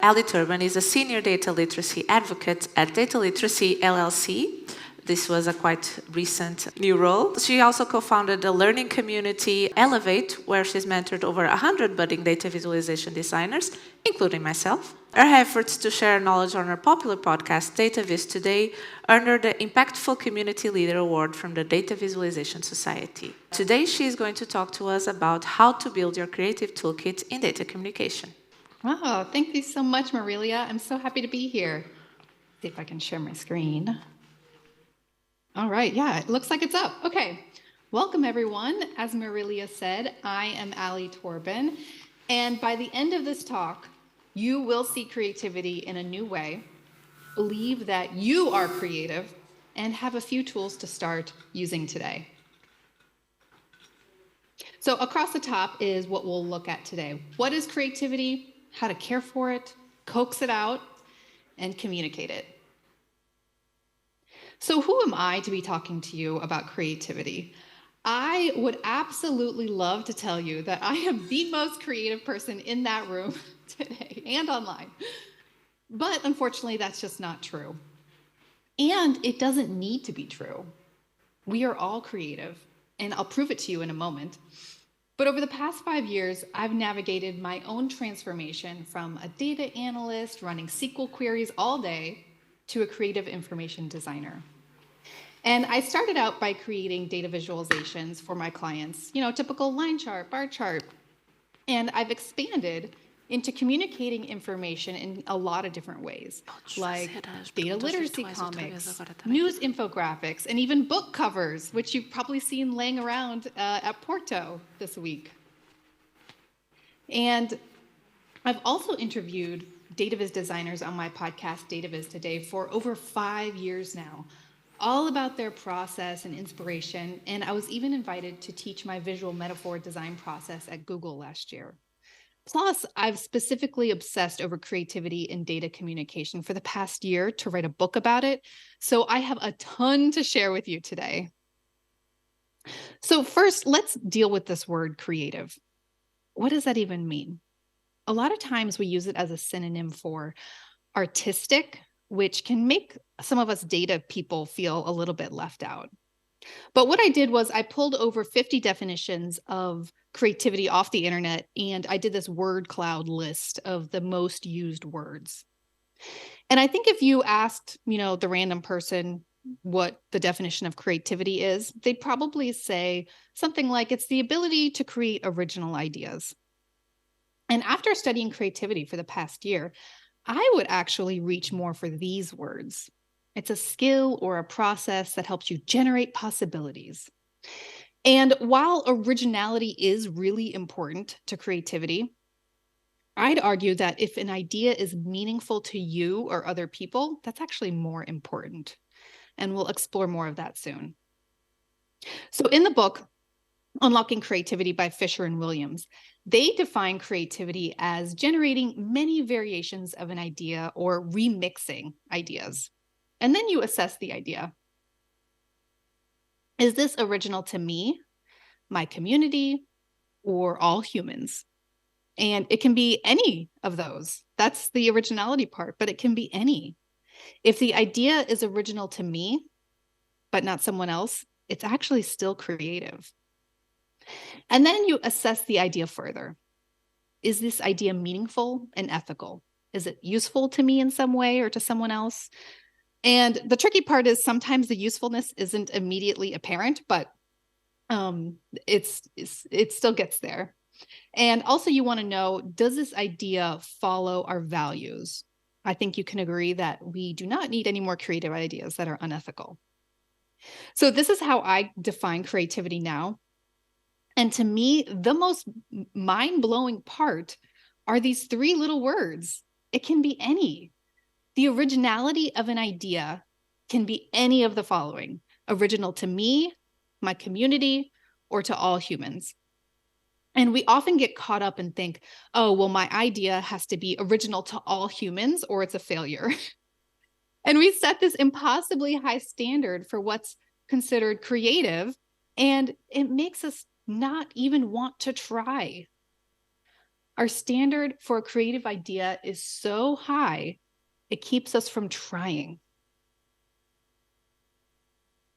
Alli Torban is a senior data literacy advocate at Data Literacy LLC. This was a quite recent new role. She also co-founded the learning community Elevate, where she's mentored over 100 budding data visualization designers, including myself. Her efforts to share knowledge on her popular podcast, dataviz Today, earned her the Impactful Community Leader Award from the Data Visualization Society. Today, she is going to talk to us about how to build your creative toolkit in data communication. Wow, thank you so much, Marilia. I'm so happy to be here. See if I can share my screen. All right, yeah, it looks like it's up. Okay, welcome everyone. As Marilia said, I am Alli Torban, and by the end of this talk, you will see creativity in a new way, believe that you are creative, and have a few tools to start using today. So across the top is what we'll look at today. What is creativity? How to care for it, coax it out, and communicate it. So who am I to be talking to you about creativity? I would absolutely love to tell you that I am the most creative person in that room today and online. But unfortunately, that's just not true. And it doesn't need to be true. We are all creative, and I'll prove it to you in a moment. But over the past 5 years, I've navigated my own transformation from a data analyst running SQL queries all day to a creative information designer. And I started out by creating data visualizations for my clients, typical line chart, bar chart. And I've expanded into communicating information in a lot of different ways, like data literacy comics, news infographics, and even book covers, which you've probably seen laying around at Porto this week. And I've also interviewed dataviz designers on my podcast, Dataviz Today, for over 5 years now, all about their process and inspiration. And I was even invited to teach my visual metaphor design process at Google last year. Plus, I've specifically obsessed over creativity in data communication for the past year to write a book about it. So I have a ton to share with you today. So first, let's deal with this word creative. What does that even mean? A lot of times we use it as a synonym for artistic, which can make some of us data people feel a little bit left out. But what I did was I pulled over 50 definitions of creativity off the internet, and I did this word cloud list of the most used words. And I think if you asked, the random person what the definition of creativity is, they'd probably say something like it's the ability to create original ideas. And after studying creativity for the past year, I would actually reach more for these words. It's a skill or a process that helps you generate possibilities. And while originality is really important to creativity, I'd argue that if an idea is meaningful to you or other people, that's actually more important. And we'll explore more of that soon. So in the book, Unlocking Creativity by Fisher and Williams, they define creativity as generating many variations of an idea or remixing ideas. And then you assess the idea. Is this original to me, my community, or all humans? And it can be any of those. That's the originality part, but it can be any. If the idea is original to me, but not someone else, it's actually still creative. And then you assess the idea further. Is this idea meaningful and ethical? Is it useful to me in some way or to someone else? And the tricky part is sometimes the usefulness isn't immediately apparent, but it still gets there. And also you want to know, does this idea follow our values? I think you can agree that we do not need any more creative ideas that are unethical. So this is how I define creativity now. And to me, the most mind-blowing part are these 3 little words. It can be any. The originality of an idea can be any of the following: original to me, my community, or to all humans. And we often get caught up and think, oh, well, my idea has to be original to all humans or it's a failure. And we set this impossibly high standard for what's considered creative, and it makes us not even want to try. Our standard for a creative idea is so high, it keeps us from trying.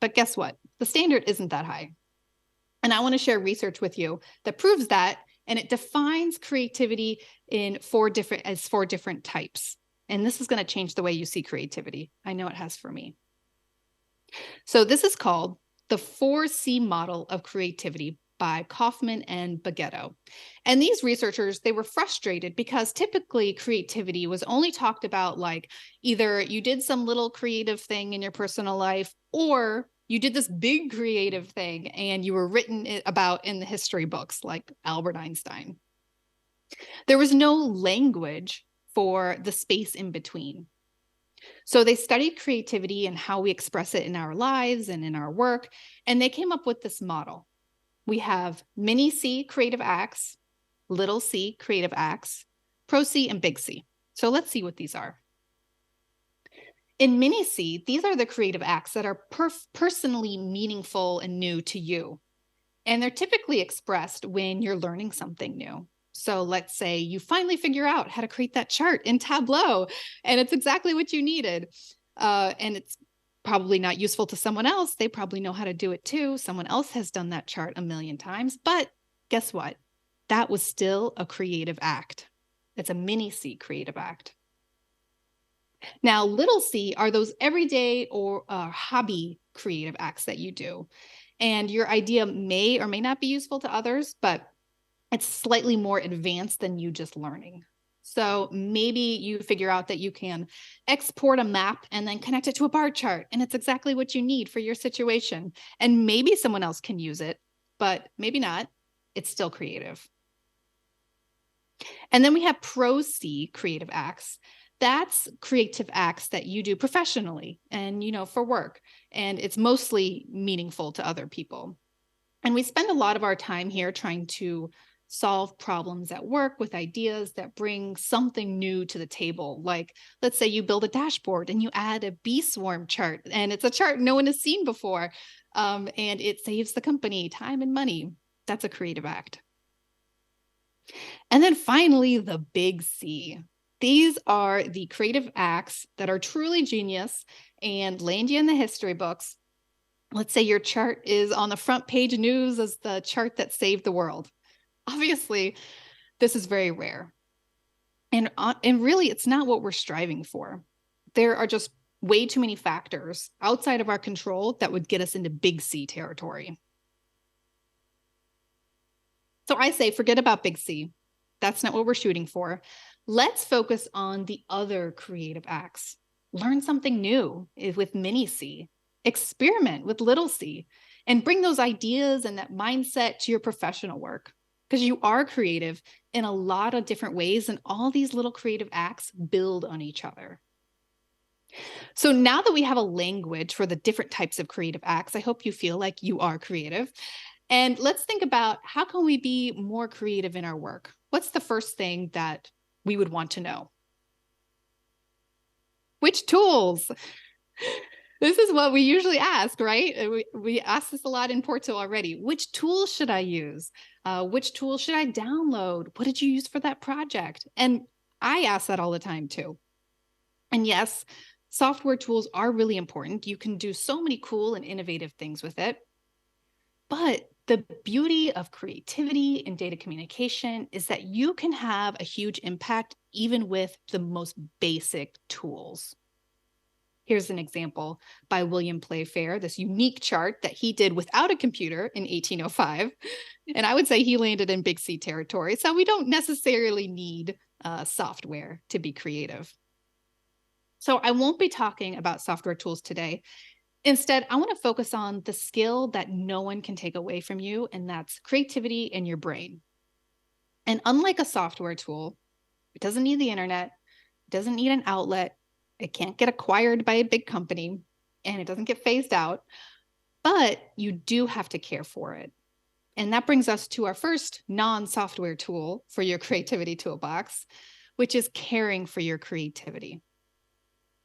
But guess what? The standard isn't that high. And I want to share research with you that proves that, and it defines creativity in four different types. And this is going to change the way you see creativity. I know it has for me. So this is called the 4C model of creativity by Kaufman and Bagetto. And these researchers, they were frustrated because typically creativity was only talked about like either you did some little creative thing in your personal life, or you did this big creative thing and you were written about in the history books like Albert Einstein. There was no language for the space in between. So they studied creativity and how we express it in our lives and in our work, and they came up with this model. We have mini C creative acts, little c creative acts, pro C, and big C. So let's see what these are. In mini C, these are the creative acts that are personally meaningful and new to you. And they're typically expressed when you're learning something new. So let's say you finally figure out how to create that chart in Tableau, and it's exactly what you needed. And it's probably not useful to someone else. They probably know how to do it too. Someone else has done that chart a million times. But guess what? That was still a creative act. It's a mini C creative act. Now, little c are those everyday or hobby creative acts that you do. And your idea may or may not be useful to others, but it's slightly more advanced than you just learning. So maybe you figure out that you can export a map and then connect it to a bar chart, and it's exactly what you need for your situation. And maybe someone else can use it, but maybe not. It's still creative. And then we have pro C creative acts. That's creative acts that you do professionally and, for work. And it's mostly meaningful to other people. And we spend a lot of our time here trying to solve problems at work with ideas that bring something new to the table. Like, let's say you build a dashboard and you add a bee swarm chart, and it's a chart no one has seen before. And it saves the company time and money. That's a creative act. And then finally, the big C. These are the creative acts that are truly genius and land you in the history books. Let's say your chart is on the front page news as the chart that saved the world. Obviously, this is very rare. And really, it's not what we're striving for. There are just way too many factors outside of our control that would get us into big C territory. So I say, forget about big C. That's not what we're shooting for. Let's focus on the other creative acts. Learn something new with mini C. Experiment with little c, and bring those ideas and that mindset to your professional work, because you are creative in a lot of different ways, and all these little creative acts build on each other. So now that we have a language for the different types of creative acts, I hope you feel like you are creative. And let's think about, how can we be more creative in our work? What's the first thing that we would want to know? Which tools? This is what we usually ask, right? We ask this a lot in Porto already. Which tool should I use? Which tool should I download? What did you use for that project? And I ask that all the time too. And yes, software tools are really important. You can do so many cool and innovative things with it. But the beauty of creativity and data communication is that you can have a huge impact even with the most basic tools. Here's an example by William Playfair, this unique chart that he did without a computer in 1805. And I would say he landed in big C territory. So we don't necessarily need software to be creative. So I won't be talking about software tools today. Instead, I want to focus on the skill that no one can take away from you, and that's creativity in your brain. And unlike a software tool, it doesn't need the internet, it doesn't need an outlet, it can't get acquired by a big company, and it doesn't get phased out, but you do have to care for it. And that brings us to our first non-software tool for your creativity toolbox, which is caring for your creativity.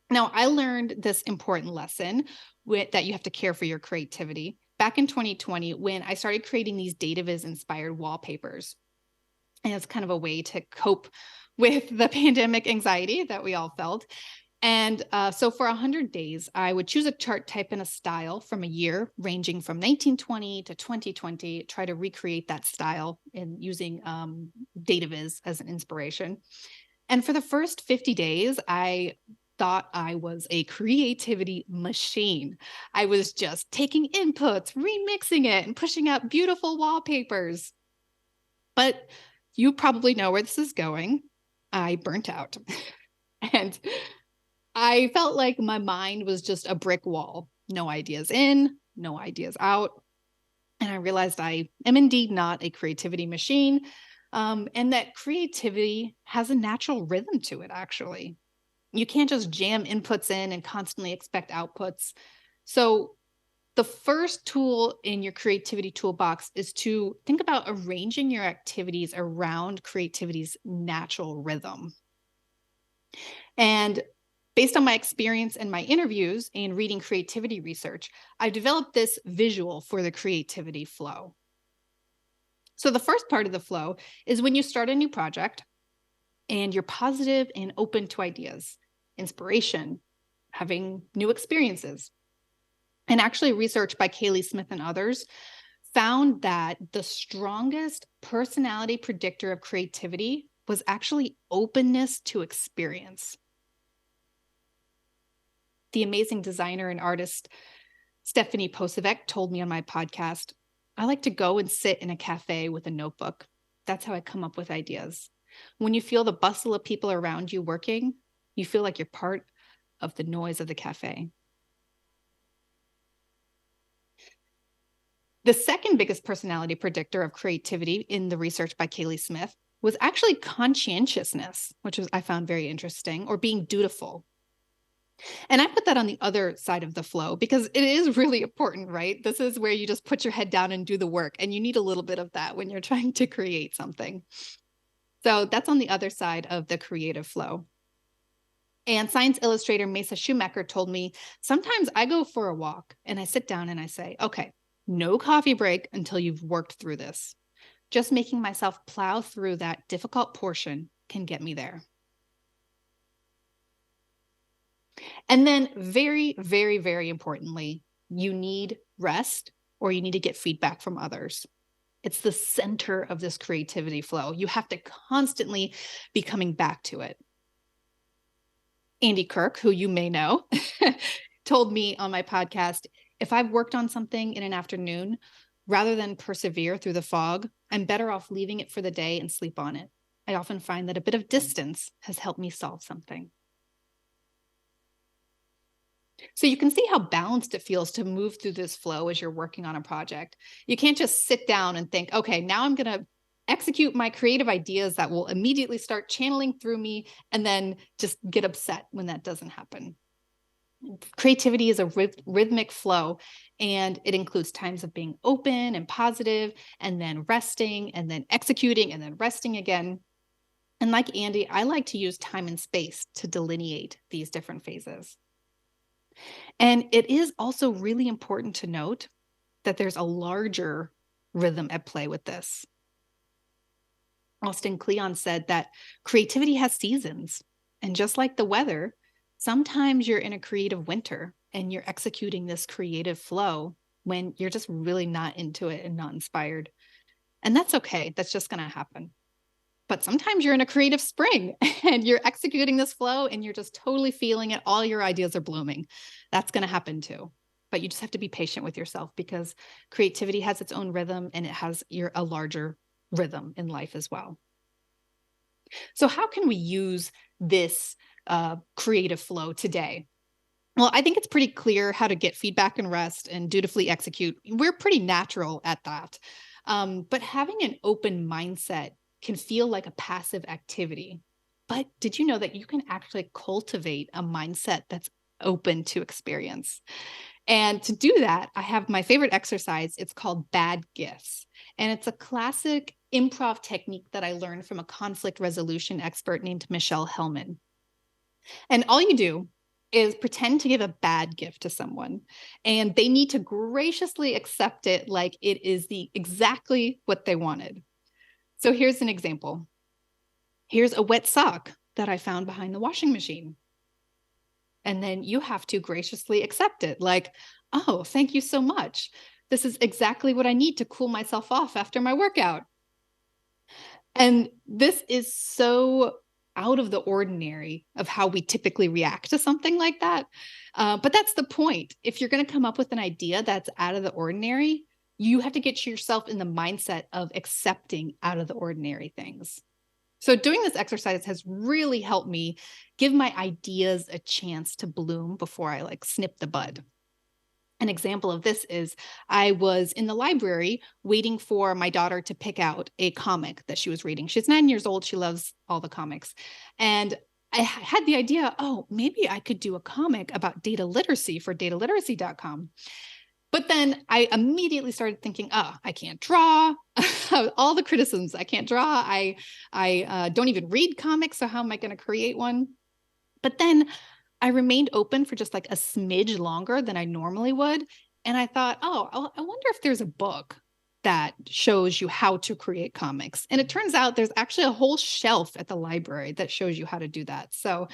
Now, I learned this important lesson that you have to care for your creativity back in 2020 when I started creating these dataviz inspired wallpapers. And it's kind of a way to cope with the pandemic anxiety that we all felt. And so for 100 days, I would choose a chart type and a style from a year ranging from 1920 to 2020, try to recreate that style in using dataviz as an inspiration. And for the first 50 days, I thought I was a creativity machine. I was just taking inputs, remixing it, and pushing out beautiful wallpapers. But you probably know where this is going. I burnt out. And I felt like my mind was just a brick wall. No ideas in, no ideas out. And I realized I am indeed not a creativity machine, and that creativity has a natural rhythm to it, actually. You can't just jam inputs in and constantly expect outputs. So the first tool in your creativity toolbox is to think about arranging your activities around creativity's natural rhythm. And based on my experience and my interviews and reading creativity research, I've developed this visual for the creativity flow. So the first part of the flow is when you start a new project and you're positive and open to ideas, inspiration, having new experiences. And actually, research by Kaylee Smith and others found that the strongest personality predictor of creativity was actually openness to experience. The amazing designer and artist Stephanie Posavec told me on my podcast, I like to go and sit in a cafe with a notebook. That's how I come up with ideas. When you feel the bustle of people around you working, you feel like you're part of the noise of the cafe. The second biggest personality predictor of creativity in the research by Kaylee Smith was actually conscientiousness, which I found very interesting, or being dutiful. And I put that on the other side of the flow because it is really important, right? This is where you just put your head down and do the work. And you need a little bit of that when you're trying to create something. So that's on the other side of the creative flow. And science illustrator Mesa Schumacher told me, sometimes I go for a walk and I sit down and I say, okay, no coffee break until you've worked through this. Just making myself plow through that difficult portion can get me there. And then very, very, very importantly, you need rest or you need to get feedback from others. It's the center of this creativity flow. You have to constantly be coming back to it. Andy Kirk, who you may know, told me on my podcast, if I've worked on something in an afternoon, rather than persevere through the fog, I'm better off leaving it for the day and sleep on it. I often find that a bit of distance has helped me solve something. So you can see how balanced it feels to move through this flow as you're working on a project. You can't just sit down and think, okay, now I'm going to execute my creative ideas that will immediately start channeling through me and then just get upset when that doesn't happen. Creativity is a rhythmic flow, and it includes times of being open and positive, and then resting, and then executing, and then resting again. And like Andy, I like to use time and space to delineate these different phases. And it is also really important to note that there's a larger rhythm at play with this. Austin Kleon said that creativity has seasons, and just like the weather, sometimes you're in a creative winter and you're executing this creative flow when you're just really not into it and not inspired. And that's okay. That's just going to happen. But sometimes you're in a creative spring and you're executing this flow and you're just totally feeling it. All your ideas are blooming. That's going to happen too. But you just have to be patient with yourself because creativity has its own rhythm and it has a larger rhythm in life as well. So how can we use this creative flow today? Well, I think it's pretty clear how to get feedback and rest and dutifully execute. We're pretty natural at that. But having an open mindset can feel like a passive activity. But did you know that you can actually cultivate a mindset that's open to experience? And to do that, I have my favorite exercise. It's called Bad Gifts. And it's a classic improv technique that I learned from a conflict resolution expert named Michelle Hellman. And all you do is pretend to give a bad gift to someone, and they need to graciously accept it like it is exactly what they wanted. So here's an example. Here's a wet sock that I found behind the washing machine. And then you have to graciously accept it. Like, oh, thank you so much. This is exactly what I need to cool myself off after my workout. And this is so out of the ordinary of how we typically react to something like that. But that's the point. If you're going to come up with an idea that's out of the ordinary, you have to get yourself in the mindset of accepting out of the ordinary things. So doing this exercise has really helped me give my ideas a chance to bloom before I snip the bud. An example of this is I was in the library waiting for my daughter to pick out a comic that she was reading. She's 9 years old. She loves all the comics. And I had the idea, oh, maybe I could do a comic about data literacy for dataliteracy.com. But then I immediately started thinking, I can't draw. All the criticisms, I can't draw. I don't even read comics, so how am I going to create one? But then I remained open for just a smidge longer than I normally would. And I thought, I wonder if there's a book that shows you how to create comics. And it turns out there's actually a whole shelf at the library that shows you how to do that. So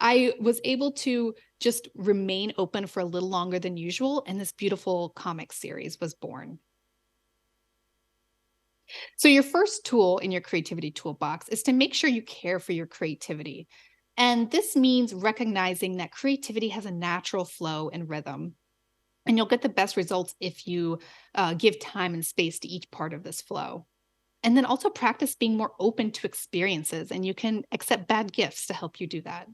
I was able to just remain open for a little longer than usual, and this beautiful comic series was born. So your first tool in your creativity toolbox is to make sure you care for your creativity. And this means recognizing that creativity has a natural flow and rhythm. And you'll get the best results if you give time and space to each part of this flow. And then also practice being more open to experiences, and you can accept bad gifts to help you do that.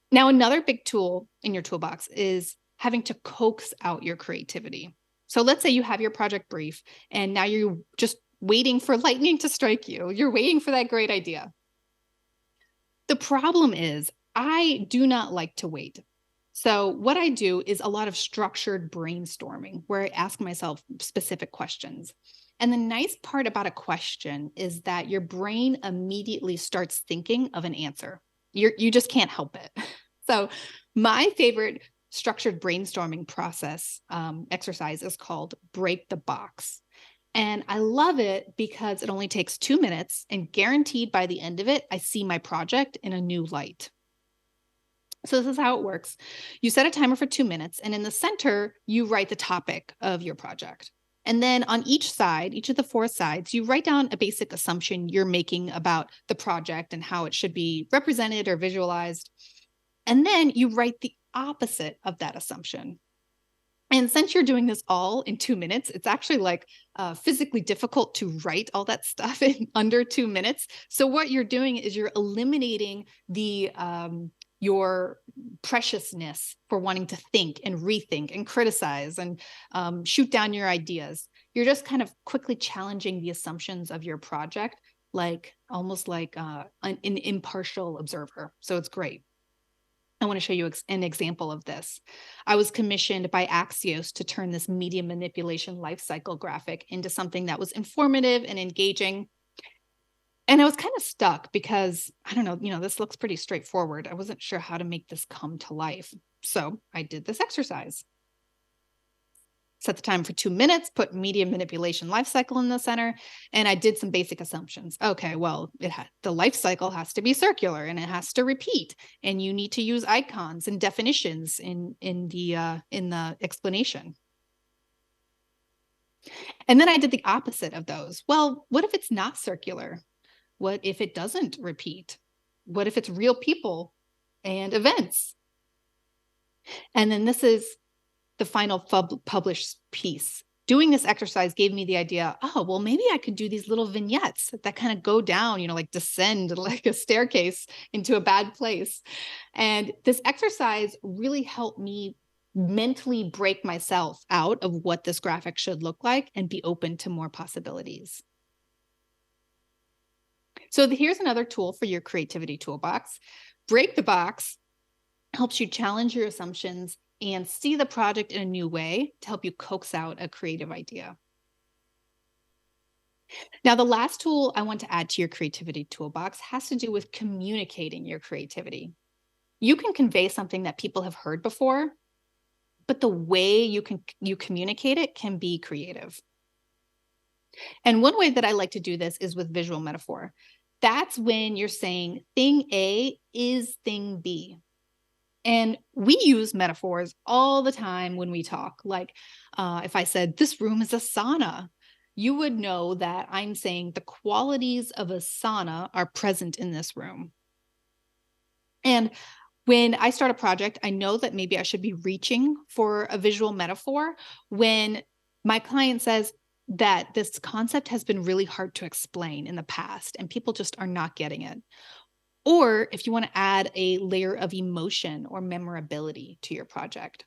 Now, another big tool in your toolbox is having to coax out your creativity. So let's say you have your project brief and now you're just waiting for lightning to strike you. You're waiting for that great idea. The problem is I do not like to wait. So what I do is a lot of structured brainstorming where I ask myself specific questions. And the nice part about a question is that your brain immediately starts thinking of an answer. You just can't help it. So my favorite structured brainstorming process exercise is called Break the Box. And I love it because it only takes 2 minutes, and guaranteed by the end of it, I see my project in a new light. So this is how it works. You set a timer for 2 minutes, and in the center, you write the topic of your project. And then on each side, each of the 4 sides, you write down a basic assumption you're making about the project and how it should be represented or visualized. And then you write the opposite of that assumption. And since you're doing this all in 2 minutes, it's actually physically difficult to write all that stuff in under 2 minutes. So what you're doing is you're eliminating your preciousness for wanting to think and rethink and criticize and shoot down your ideas. You're just kind of quickly challenging the assumptions of your project, almost like an impartial observer. So it's great. I want to show you an example of this. I was commissioned by Axios to turn this media manipulation lifecycle graphic into something that was informative and engaging. And I was kind of stuck because, I don't know, this looks pretty straightforward. I wasn't sure how to make this come to life. So I did this exercise. Set the time for 2 minutes, put media manipulation lifecycle in the center, and I did some basic assumptions. Okay, well, the lifecycle has to be circular and it has to repeat, and you need to use icons and definitions in the explanation. And then I did the opposite of those. Well, what if it's not circular? What if it doesn't repeat? What if it's real people and events? And then this is the final published piece. Doing this exercise gave me the idea, well, maybe I could do these little vignettes that kind of go down, descend like a staircase into a bad place. And this exercise really helped me mentally break myself out of what this graphic should look like and be open to more possibilities. So here's another tool for your creativity toolbox. Break the Box helps you challenge your assumptions and see the project in a new way to help you coax out a creative idea. Now, the last tool I want to add to your creativity toolbox has to do with communicating your creativity. You can convey something that people have heard before, but the way you communicate it can be creative. And one way that I like to do this is with visual metaphor. That's when you're saying thing A is thing B. And we use metaphors all the time when we talk. Like if I said, this room is a sauna, you would know that I'm saying the qualities of a sauna are present in this room. And when I start a project, I know that maybe I should be reaching for a visual metaphor when my client says that this concept has been really hard to explain in the past and people just are not getting it. Or if you want to add a layer of emotion or memorability to your project.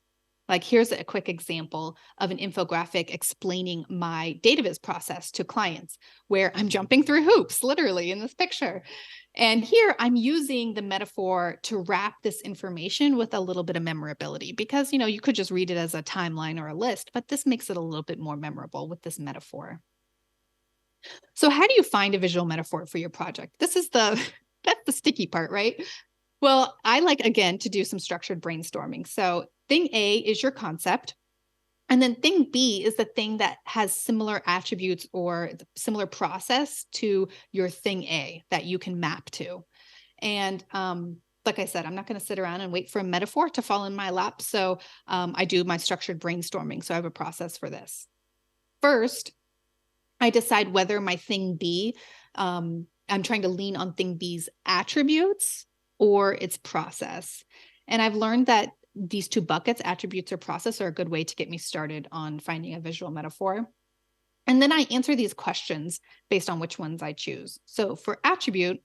Like here's a quick example of an infographic explaining my dataviz process to clients where I'm jumping through hoops, literally in this picture. And here I'm using the metaphor to wrap this information with a little bit of memorability because, you could just read it as a timeline or a list, but this makes it a little bit more memorable with this metaphor. So how do you find a visual metaphor for your project? That's the sticky part, right? Well, I like, again, to do some structured brainstorming. So thing A is your concept. And then thing B is the thing that has similar attributes or similar process to your thing A that you can map to. And like I said, I'm not going to sit around and wait for a metaphor to fall in my lap. So I do my structured brainstorming. So I have a process for this. First, I decide whether my thing B, I'm trying to lean on thing B's attributes or its process. And I've learned that these two buckets, attributes or process, are a good way to get me started on finding a visual metaphor. And then I answer these questions based on which ones I choose. So for attribute,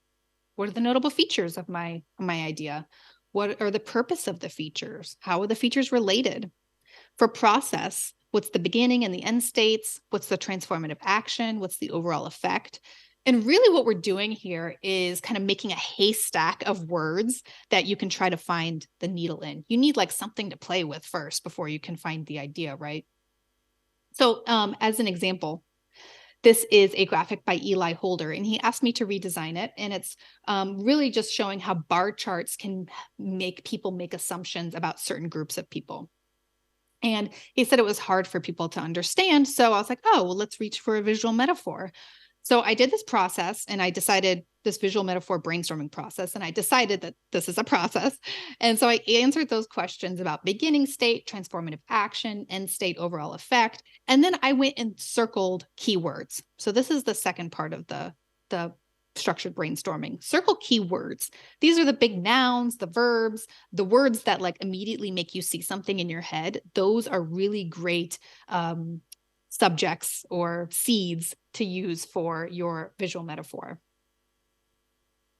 what are the notable features of my idea? What are the purpose of the features? How are the features related? For process, what's the beginning and the end states? What's the transformative action? What's the overall effect? And really what we're doing here is kind of making a haystack of words that you can try to find the needle in. You need like something to play with first before you can find the idea, right? So as an example, this is a graphic by Eli Holder, and he asked me to redesign it. And it's really just showing how bar charts can make people make assumptions about certain groups of people. And he said it was hard for people to understand. So I was like, oh, well, let's reach for a visual metaphor. So I did this process and I decided this visual metaphor brainstorming process, and I decided that this is a process. And so I answered those questions about beginning state, transformative action, end state, overall effect. And then I went and circled keywords. So this is the second part of the structured brainstorming. Circle keywords. These are the big nouns, the verbs, the words that like immediately make you see something in your head. Those are really great subjects or seeds to use for your visual metaphor.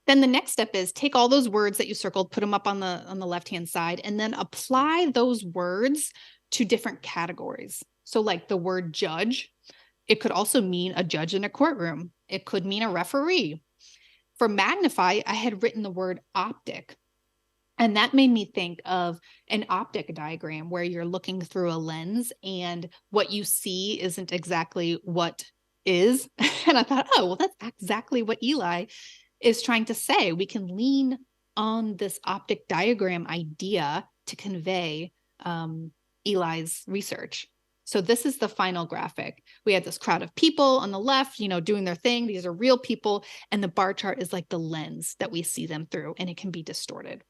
Then the next step is take all those words that you circled, put them up on the left-hand side, and then apply those words to different categories. So like the word judge, it could also mean a judge in a courtroom. It could mean a referee. For magnify, I had written the word optic. And that made me think of an optic diagram where you're looking through a lens and what you see isn't exactly what is. And I thought, oh, well, that's exactly what Eli is trying to say. We can lean on this optic diagram idea to convey Eli's research. So this is the final graphic. We had this crowd of people on the left, doing their thing. These are real people. And the bar chart is like the lens that we see them through, and it can be distorted.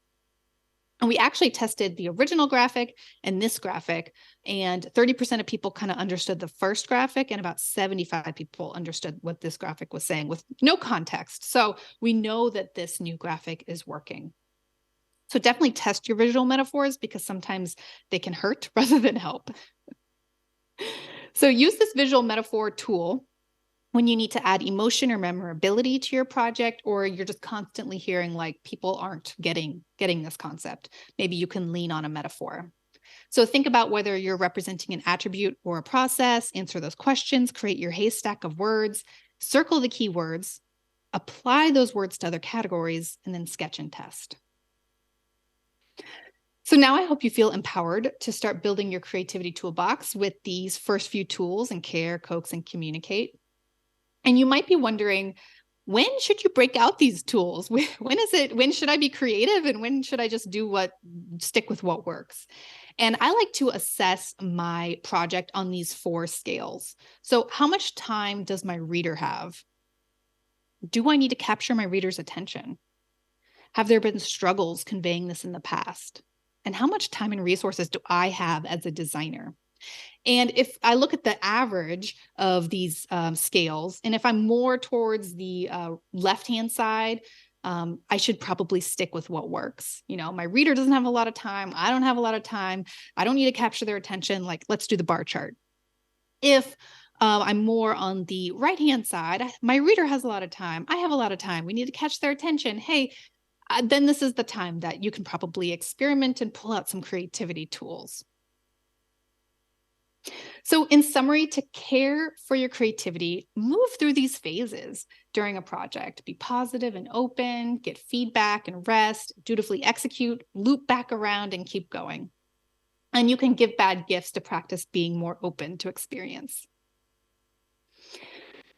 And we actually tested the original graphic and this graphic, and 30% of people kind of understood the first graphic, and about 75 people understood what this graphic was saying with no context. So we know that this new graphic is working. So definitely test your visual metaphors because sometimes they can hurt rather than help. So use this visual metaphor tool when you need to add emotion or memorability to your project, or you're just constantly hearing like people aren't getting this concept. Maybe you can lean on a metaphor. So think about whether you're representing an attribute or a process, answer those questions, create your haystack of words, circle the keywords, apply those words to other categories, and then sketch and test. So now I hope you feel empowered to start building your creativity toolbox with these first few tools and care, coax, and communicate. And you might be wondering, when should you break out these tools? When should I be creative and when should I just stick with what works? And I like to assess my project on these 4 scales. So how much time does my reader have? Do I need to capture my reader's attention? Have there been struggles conveying this in the past? And how much time and resources do I have as a designer? And if I look at the average of these scales, and if I'm more towards the left-hand side, I should probably stick with what works. My reader doesn't have a lot of time. I don't have a lot of time. I don't need to capture their attention. Like, let's do the bar chart. If I'm more on the right-hand side, my reader has a lot of time. I have a lot of time. We need to catch their attention. Hey, then this is the time that you can probably experiment and pull out some creativity tools. So in summary, to care for your creativity, move through these phases during a project. Be positive and open, get feedback and rest, dutifully execute, loop back around, and keep going. And you can give bad gifts to practice being more open to experience.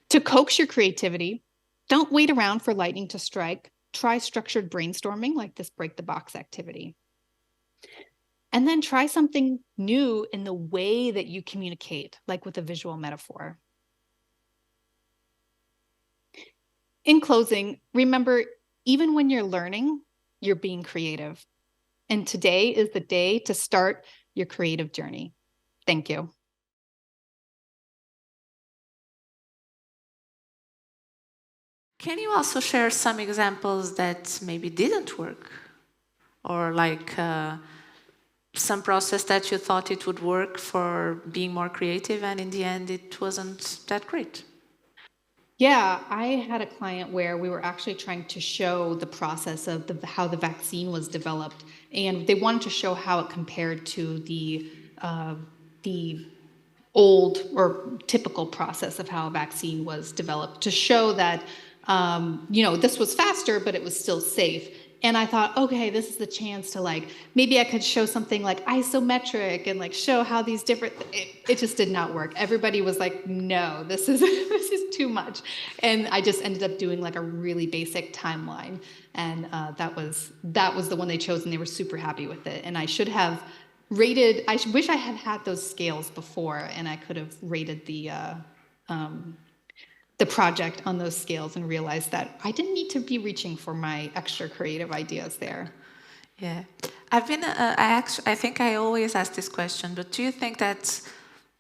To coax your creativity, don't wait around for lightning to strike. Try structured brainstorming like this break the box activity. And then try something new in the way that you communicate, like with a visual metaphor. In closing, remember, even when you're learning, you're being creative. And today is the day to start your creative journey. Thank you. Can you also share some examples that maybe didn't work? Or like some process that you thought it would work for being more creative and in the end it wasn't that great? Yeah, I had a client where we were actually trying to show the process of how the vaccine was developed, and they wanted to show how it compared to the old or typical process of how a vaccine was developed, to show that this was faster, but it was still safe. And I thought, okay, this is the chance to maybe I could show something like isometric and show how these different, it just did not work. Everybody was like, no, this is too much. And I just ended up doing a really basic timeline. And that was the one they chose, and they were super happy with it. And I should have rated, I wish I had had those scales before, and I could have rated the project on those scales and realized that I didn't need to be reaching for my extra creative ideas there. Yeah, I think I always ask this question, but do you think that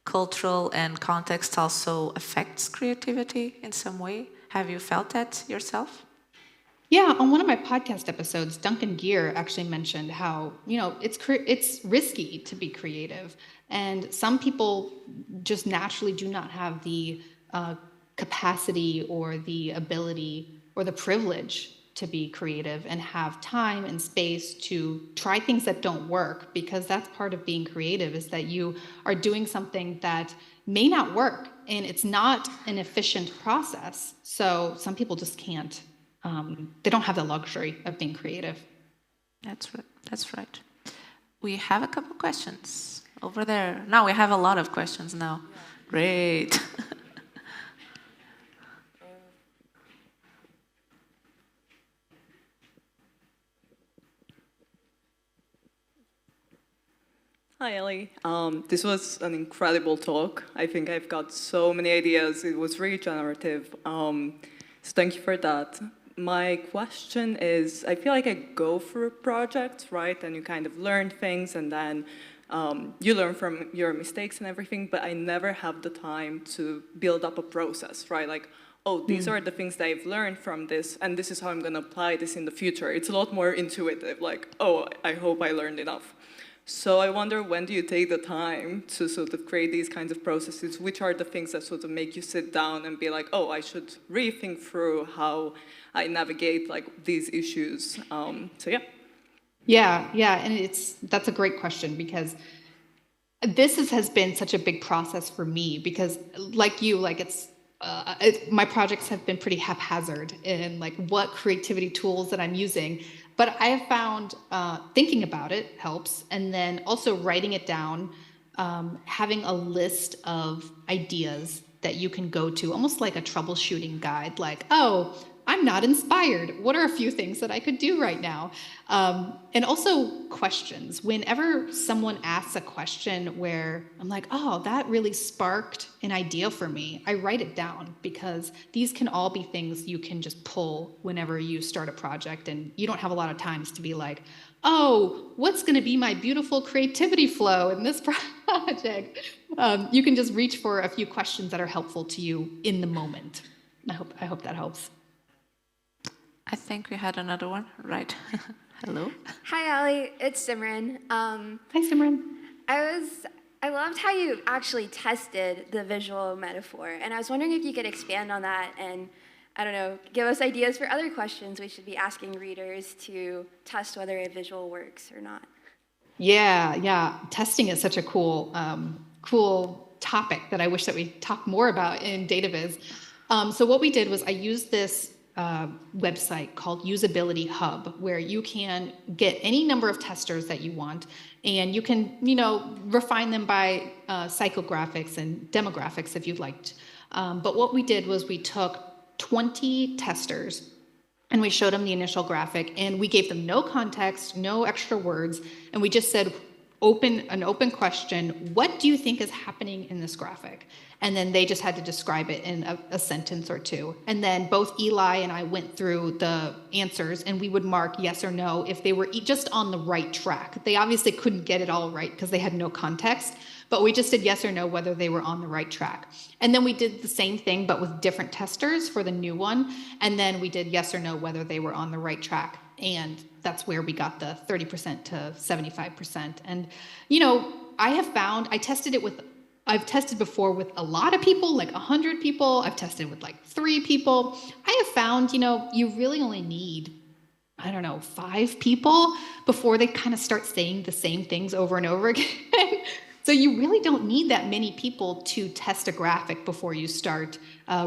cultural and context also affects creativity in some way? Have you felt that yourself? Yeah, on one of my podcast episodes, Duncan Gear actually mentioned how, it's risky to be creative. And some people just naturally do not have the capacity or the ability or the privilege to be creative and have time and space to try things that don't work, because that's part of being creative, is that you are doing something that may not work and it's not an efficient process. So some people just can't, they don't have the luxury of being creative. That's right. We have a couple questions over there. Now we have a lot of questions now. Yeah. Great. Hi, Alli. This was an incredible talk. I think I've got so many ideas. It was really generative. So thank you for that. My question is, I feel like I go through projects, right? And you kind of learn things, and then you learn from your mistakes and everything, but I never have the time to build up a process, right? Like, oh, these are the things that I've learned from this, and this is how I'm going to apply this in the future. It's a lot more intuitive, like, oh, I hope I learned enough. So I wonder, when do you take the time to sort of create these kinds of processes? Which are the things that sort of make you sit down and be like, oh, I should rethink through how I navigate these issues? So yeah. Yeah, and that's a great question, because this has been such a big process for me, because my projects have been pretty haphazard in what creativity tools that I'm using. But I have found thinking about it helps, and then also writing it down, having a list of ideas that you can go to, almost like a troubleshooting guide, like, oh, I'm not inspired. What are a few things that I could do right now? And also questions. Whenever someone asks a question where I'm like, oh, that really sparked an idea for me, I write it down, because these can all be things you can just pull whenever you start a project, and you don't have a lot of times to be like, oh, what's going to be my beautiful creativity flow in this project? You can just reach for a few questions that are helpful to you in the moment. I hope that helps. I think we had another one, right? Hello. Hi, Alli. It's Simran. Hi, Simran. I loved how you actually tested the visual metaphor, and I was wondering if you could expand on that and, I don't know, give us ideas for other questions we should be asking readers to test whether a visual works or not. Yeah. Testing is such a cool topic that I wish that we talked more about in dataviz. So what we did was I used this website called Usability Hub, where you can get any number of testers that you want, and you can, refine them by psychographics and demographics if you'd liked. But what we did was we took 20 testers and we showed them the initial graphic, and we gave them no context, no extra words, and we just said, an open question, what do you think is happening in this graphic? And then they just had to describe it in a sentence or two. And then both Eli and I went through the answers, and we would mark yes or no if they were just on the right track. They obviously couldn't get it all right because they had no context, but we just did yes or no whether they were on the right track. And then we did the same thing, but with different testers for the new one. And then we did yes or no whether they were on the right track. And that's where we got the 30% to 75%. And, I've tested before with a lot of people, like 100 people. I've tested with like 3 people. I have found, you really only need, 5 people before they kind of start saying the same things over and over again. So you really don't need that many people to test a graphic before you start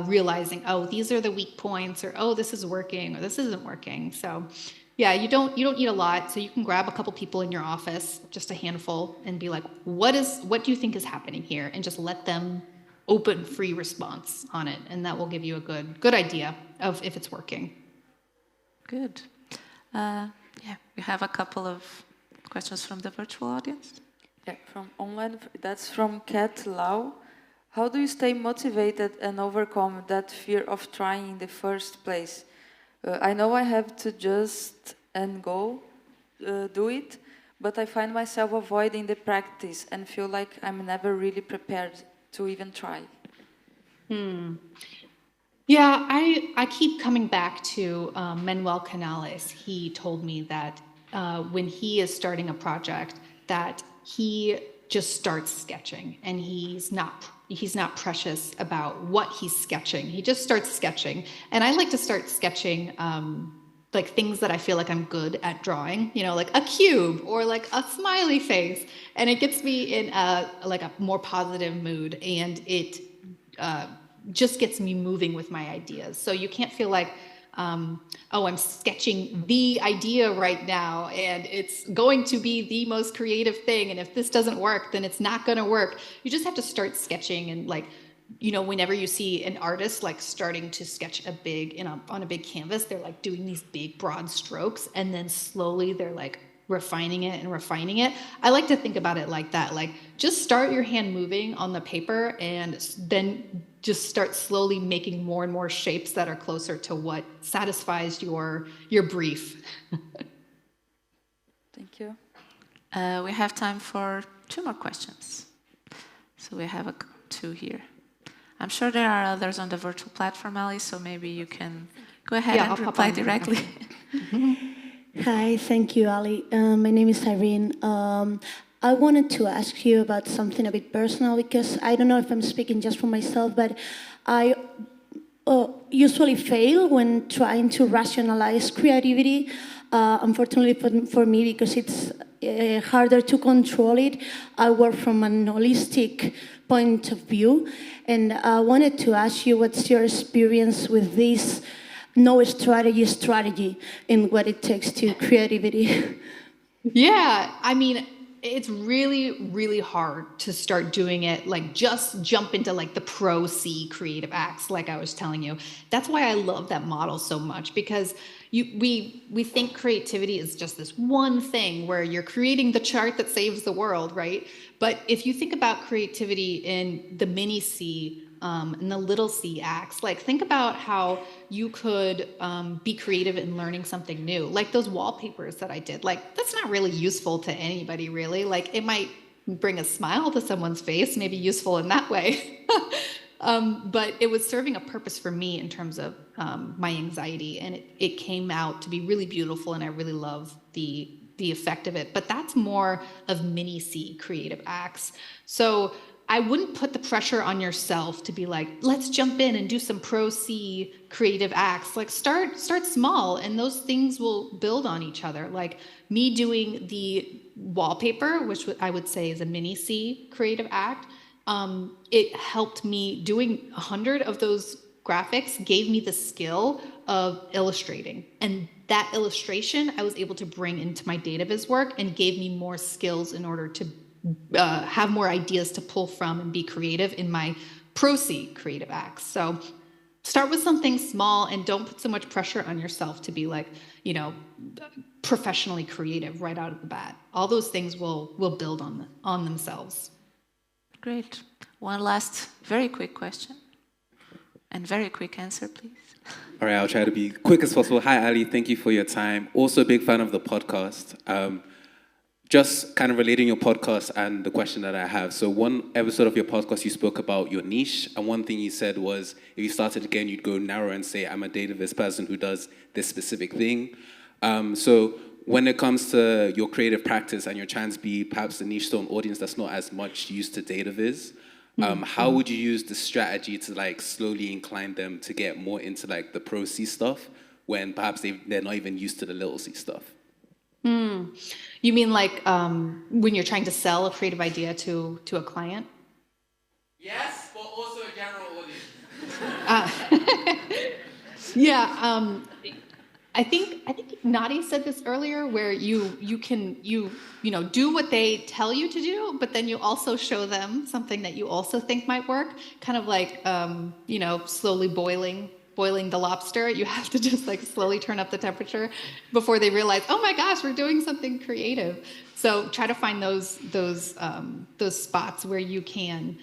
realizing, oh, these are the weak points, or oh, this is working, or this isn't working. So yeah, you don't need a lot. So you can grab a couple people in your office, just a handful, and be like, what do you think is happening here? And just let them open free response on it. And that will give you a good idea of if it's working. Good. We have a couple of questions from the virtual audience. Yeah, from online. That's from Kat Lau. How do you stay motivated and overcome that fear of trying in the first place? I know I have to just and go do it, but I find myself avoiding the practice and feel like I'm never really prepared to even try. Yeah, I keep coming back to Manuel Canales. He told me that when he is starting a project, that he just starts sketching, and he's not precious about what he's sketching. He just starts sketching. And I like to start sketching like things that I feel like I'm good at drawing, like a cube or like a smiley face. And it gets me in a more positive mood, and it just gets me moving with my ideas. So you can't feel like, I'm sketching the idea right now, and it's going to be the most creative thing. And if this doesn't work, then it's not going to work. You just have to start sketching, and whenever you see an artist like starting to sketch on a big canvas, they're like doing these big broad strokes, and then slowly they're like refining it. I like to think about it like that. Like, just start your hand moving on the paper, and then just start slowly making more and more shapes that are closer to what satisfies your brief. Thank you. We have time for 2 more questions. So we have 2 here. I'm sure there are others on the virtual platform, Alli, so maybe you can go ahead and reply directly. Hi, thank you, Alli. My name is Irene. I wanted to ask you about something a bit personal, because I don't know if I'm speaking just for myself, but I usually fail when trying to rationalize creativity. Unfortunately for me, because it's harder to control it. I work from an holistic point of view, and I wanted to ask you, what's your experience with this no strategy and what it takes to creativity? Yeah, I mean, it's really, really hard to start doing it, like just jump into like the pro C creative acts, like I was telling you. That's why I love that model so much, because we think creativity is just this one thing where you're creating the chart that saves the world, right? But if you think about creativity in the mini C, and the little C acts, like think about how you could be creative in learning something new, like those wallpapers that I did. Like that's not really useful to anybody, really. Like it might bring a smile to someone's face, maybe useful in that way. But it was serving a purpose for me in terms of my anxiety, and it came out to be really beautiful, and I really love the effect of it. But that's more of mini C creative acts. So I wouldn't put the pressure on yourself to be like, let's jump in and do some pro C creative acts. Like start small, and those things will build on each other. Like me doing the wallpaper, which I would say is a mini C creative act. It helped me doing 100 of those graphics, gave me the skill of illustrating. And that illustration I was able to bring into my dataviz work and gave me more skills in order to have more ideas to pull from and be creative in my pro C creative acts. So start with something small and don't put so much pressure on yourself to be like, professionally creative right out of the bat. All those things will build on themselves. Great. One last very quick question and very quick answer, please. All right, I'll try to be quick as possible. Hi, Alli. Thank you for your time. Also a big fan of the podcast. Just kind of relating your podcast and the question that I have. So one episode of your podcast, you spoke about your niche. And one thing you said was, if you started again, you'd go narrow and say, I'm a dataviz person who does this specific thing. So when it comes to your creative practice and you're trying to be perhaps a niche to an audience that's not as much used to dataviz, how would you use the strategy to like slowly incline them to get more into like the pro C stuff when perhaps they're not even used to the little C stuff? You mean like when you're trying to sell a creative idea to a client? Yes, but also a general audience. Yeah, I think Nadi said this earlier, where you can do what they tell you to do, but then you also show them something that you also think might work. Kind of like slowly boiling the lobster. You have to just like slowly turn up the temperature before they realize, oh my gosh, we're doing something creative. So try to find those spots where you can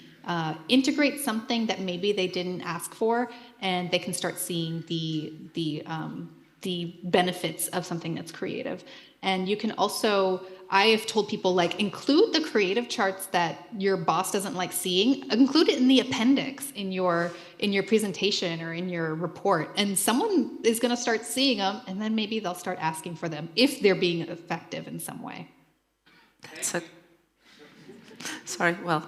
integrate something that maybe they didn't ask for, and they can start seeing the benefits of something that's creative. And you can also, I have told people, like, include the creative charts that your boss doesn't like seeing, include it in the appendix in your presentation or in your report, and someone is going to start seeing them, and then maybe they'll start asking for them if they're being effective in some way. Sorry, well,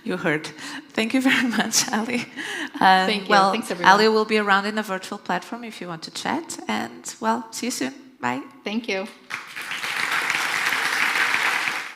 you heard. Thank you very much, Alli. Thank you. Well, Thanks, everyone. Alli will be around in the virtual platform if you want to chat. And, well, see you soon. Bye. Thank you.